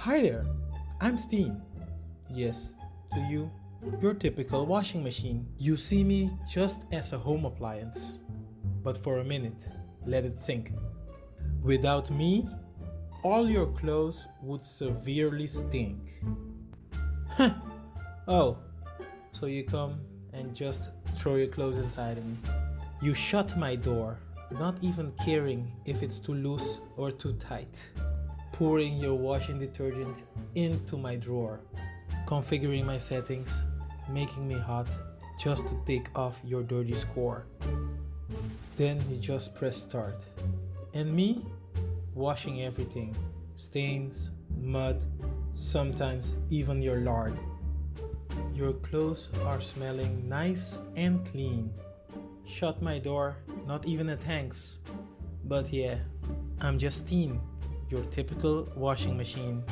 Hi there, I'm Stean. Yes, to you, your typical washing machine. You see me just as a home appliance. But for a minute, let it sink. Without me, all your clothes would severely stink. Oh, so you come and just throw your clothes inside of me. You shut my door, not even caring if it's too loose or too tight. Pouring your washing detergent into my drawer, configuring my settings, making me hot just to take off your dirty score. Then you just press start. And me, washing everything, stains, mud, sometimes even your lard. Your clothes are smelling nice and clean. Shut my door, not even a thanks. But yeah, I'm Justine, your typical washing machine.